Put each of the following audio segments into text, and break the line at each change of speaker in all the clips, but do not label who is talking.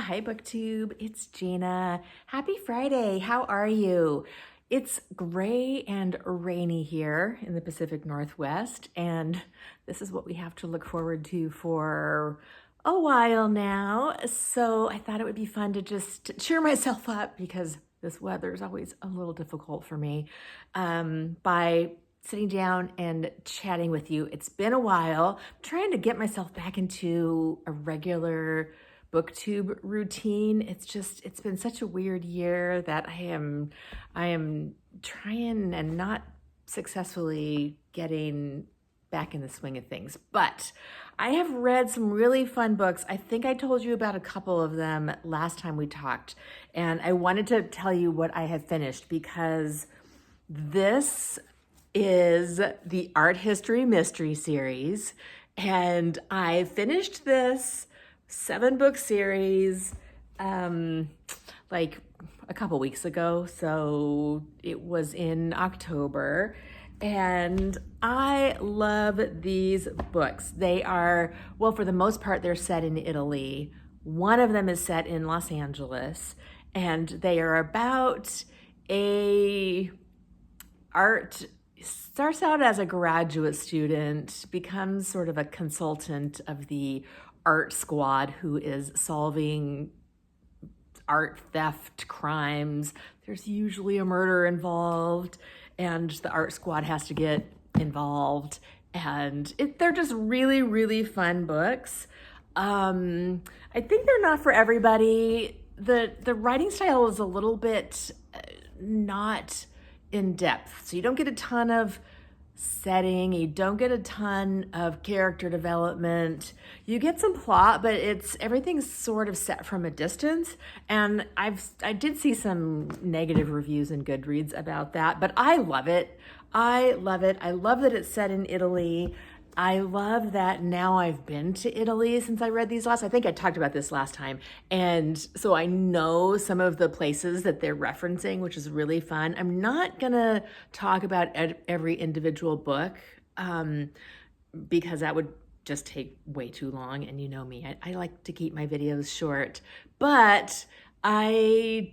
Hi, BookTube. It's Gina. Happy Friday. How are you? It's gray and rainy here in the Pacific Northwest, and this is what we have to look forward to for a while now. So I thought it would be fun to just cheer myself up because this weather is always a little difficult for me by sitting down and chatting with you. It's been a while. I'm trying to get myself back into a regular BookTube routine. It's been such a weird year that I am trying and not successfully getting back in the swing of things. But I have read some really fun books. I think I told you about a couple of them last time we talked, and I wanted to tell you what I have finished because this is the Art History Mystery Series, and I finished this 7-book series like a couple weeks ago, so it was in October, and I love these books. They are, well, for the most part, they're set in Italy. One of them is set in Los Angeles, and they are about starts out as a graduate student, becomes sort of a consultant of the art squad who is solving art theft crimes. There's usually a murder involved, and the art squad has to get involved. And they're just really, really fun books. I think they're not for everybody. The writing style is a little bit not in depth. So you don't get a ton of setting, you don't get a ton of character development. You get some plot, but everything's sort of set from a distance. And I did see some negative reviews in Goodreads about that, but I love it. I love it. I love that it's set in Italy. I love that now I've been to Italy since I read these last. I think I talked about this last time. And so I know some of the places that they're referencing, which is really fun. I'm not going to talk about every individual book because that would just take way too long. And you know me, I like to keep my videos short. But I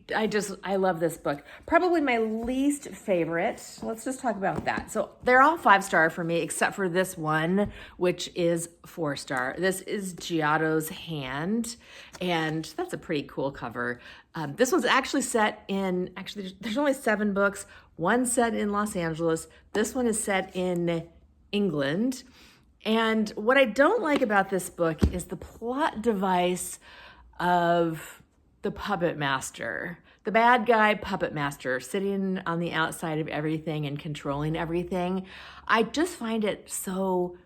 love this book. Probably my least favorite. Let's just talk about that. So they're all 5-star for me, except for this one, which is 4-star. This is Giotto's Hand, and that's a pretty cool cover. This one's actually there's only 7 books. One set in Los Angeles. This one is set in England. And what I don't like about this book is the plot device of the puppet master, the bad guy puppet master sitting on the outside of everything and controlling everything. I just find it so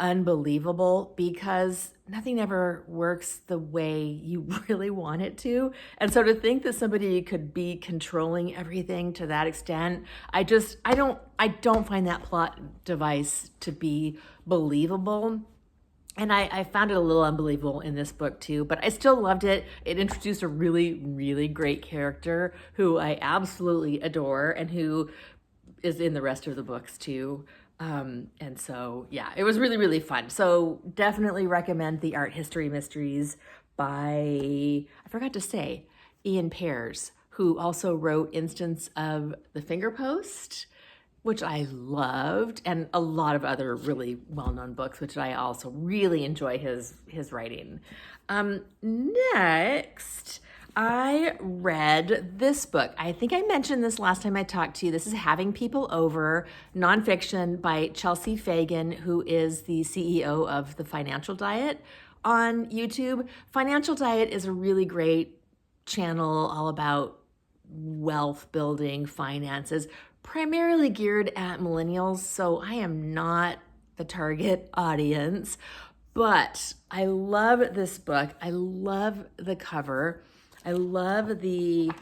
unbelievable because nothing ever works the way you really want it to. And so to think that somebody could be controlling everything to that extent, I don't find that plot device to be believable. And I found it a little unbelievable in this book too, but I still loved it. It introduced a really, really great character who I absolutely adore and who is in the rest of the books too. And so, yeah, it was really, really fun. So definitely recommend the Art History Mysteries by, I forgot to say, Iain Pears, who also wrote Instance of the Finger Post, which I loved, and a lot of other really well-known books, which I also really enjoy his writing. Next, I read this book. I think I mentioned this last time I talked to you. This is Having People Over, nonfiction by Chelsea Fagan, who is the CEO of The Financial Diet on YouTube. Financial Diet is a really great channel all about wealth building, finances, primarily geared at millennials, so I am not the target audience, but I love this book. I love the cover. I love the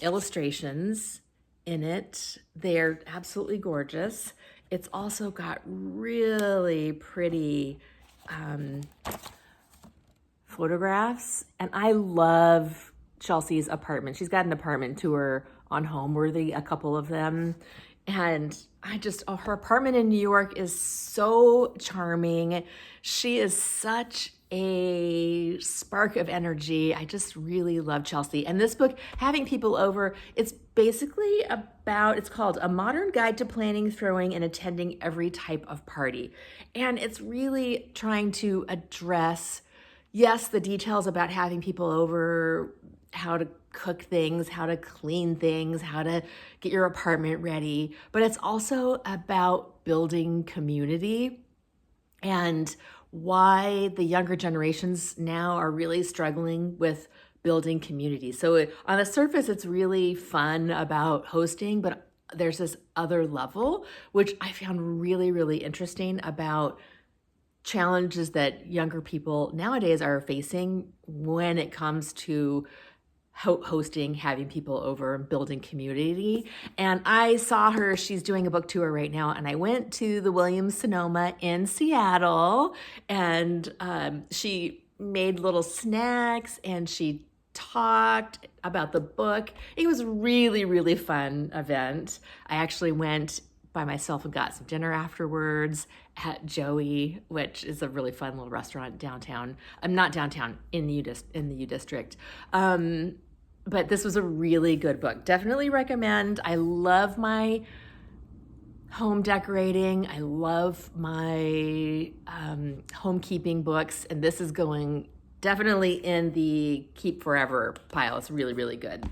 illustrations in it. They're absolutely gorgeous. It's also got really pretty photographs, and I love Chelsea's apartment. She's got an apartment tour on Homeworthy, a couple of them. And her apartment in New York is so charming. She is such a spark of energy. I just really love Chelsea. And this book, Having People Over, it's basically about, it's called A Modern Guide to Planning, Throwing, and Attending Every Type of Party. And it's really trying to address, yes, the details about having people over, how to cook things, how to clean things, how to get your apartment ready, but it's also about building community and why the younger generations now are really struggling with building community. So on the surface, it's really fun about hosting, but there's this other level, which I found really, really interesting about challenges that younger people nowadays are facing when it comes to hosting, having people over, building community. And I saw her, she's doing a book tour right now, and I went to the Williams-Sonoma in Seattle, and she made little snacks and she talked about the book. It was a really, really fun event. I actually went by myself and got some dinner afterwards at Joey, which is a really fun little restaurant downtown. Not downtown, in the U District. But this was a really good book. Definitely recommend. I love my home decorating. I love my homekeeping books, and this is going definitely in the keep forever pile. It's really, really good.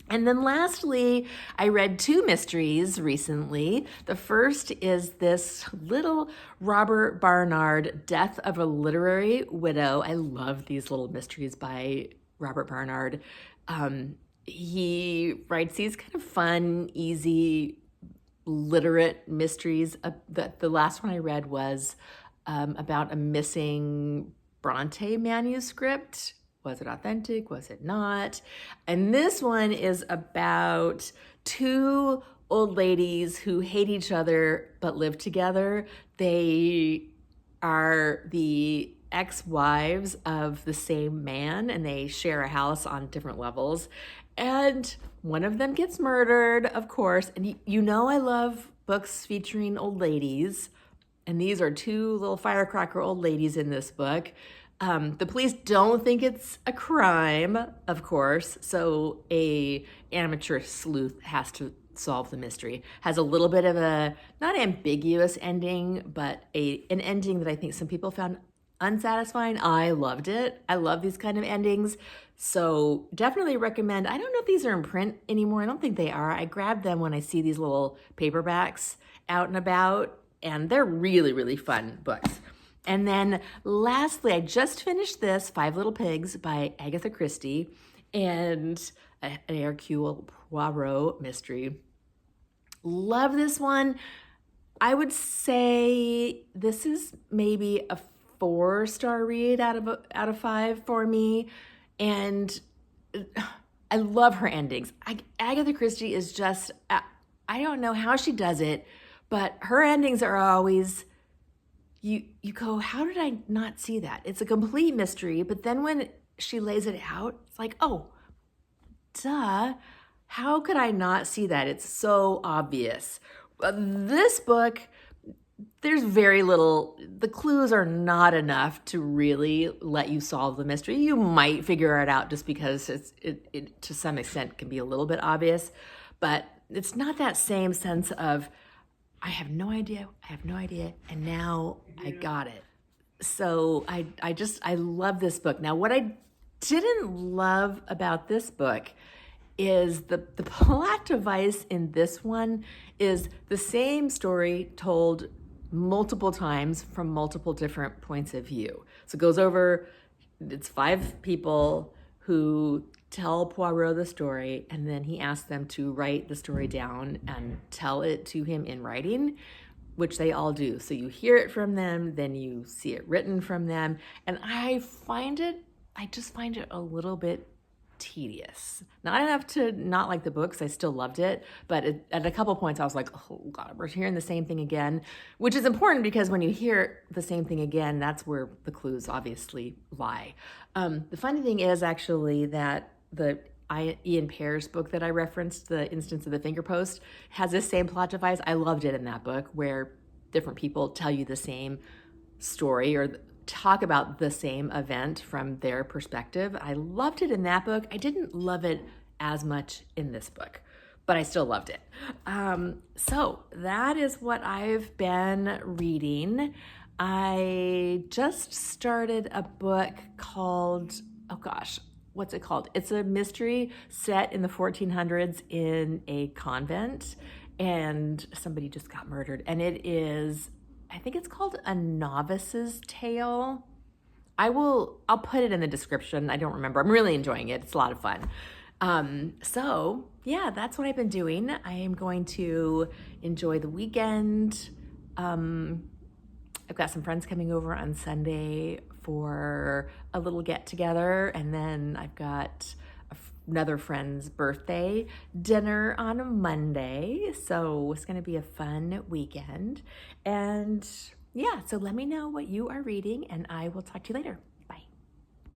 And then lastly, I read 2 mysteries recently. The first is this little Robert Barnard, Death of a Literary Widow. I love these little mysteries by Robert Barnard. He writes these kind of fun, easy, literate mysteries. The last one I read was about a missing Bronte manuscript. Was it authentic? Was it not? And this one is about 2 old ladies who hate each other but live together. They are the ex-wives of the same man, and they share a house on different levels. And one of them gets murdered, of course. And you know I love books featuring old ladies. And these are 2 little firecracker old ladies in this book. The police don't think it's a crime, of course, so a amateur sleuth has to solve the mystery. Has a little bit of a, not ambiguous ending, but an ending that I think some people found unsatisfying. I loved it. I love these kind of endings, so definitely recommend. I don't know if these are in print anymore. I don't think they are. I grab them when I see these little paperbacks out and about, and they're really, really fun books. And then lastly, I just finished this, 5 Little Pigs by Agatha Christie, and an Hercule Poirot mystery. Love this one. I would say this is maybe a 4-star read out of 5 for me. And I love her endings. Agatha Christie is just, I don't know how she does it, but her endings are always, you go, how did I not see that? It's a complete mystery, but then when she lays it out, it's like, oh, duh, how could I not see that? It's so obvious. This book, there's very little, the clues are not enough to really let you solve the mystery. You might figure it out just because it to some extent can be a little bit obvious, but it's not that same sense of, I have no idea, and now I got it. So I love this book. Now, what I didn't love about this book is the plot device in this one is the same story told multiple times from multiple different points of view. So it goes over, it's 5 people who tell Poirot the story, and then he asks them to write the story down and tell it to him in writing, which they all do. So you hear it from them, then you see it written from them, and I just find it a little bit tedious. Not enough to not like the books, I still loved it, but at a couple points I was like, oh God, we're hearing the same thing again, which is important because when you hear the same thing again, that's where the clues obviously lie. The funny thing is actually that the Iain Pears book that I referenced, The Instance of the Finger Post, has this same plot device. I loved it in that book where different people tell you the same story, or talk about the same event from their perspective. I loved it in that book. I didn't love it as much in this book, but I still loved it. So that is what I've been reading. I just started a book called, oh gosh, what's it called? It's a mystery set in the 1400s in a convent, and somebody just got murdered. And it is, I think it's called A Novice's Tale. I'll put it in the description. I don't remember. I'm really enjoying it. It's a lot of fun. So yeah, that's what I've been doing. I am going to enjoy the weekend. I've got some friends coming over on Sunday for a little get together, and then I've got another friend's birthday dinner on a Monday. So it's going to be a fun weekend. And yeah, so let me know what you are reading, and I will talk to you later.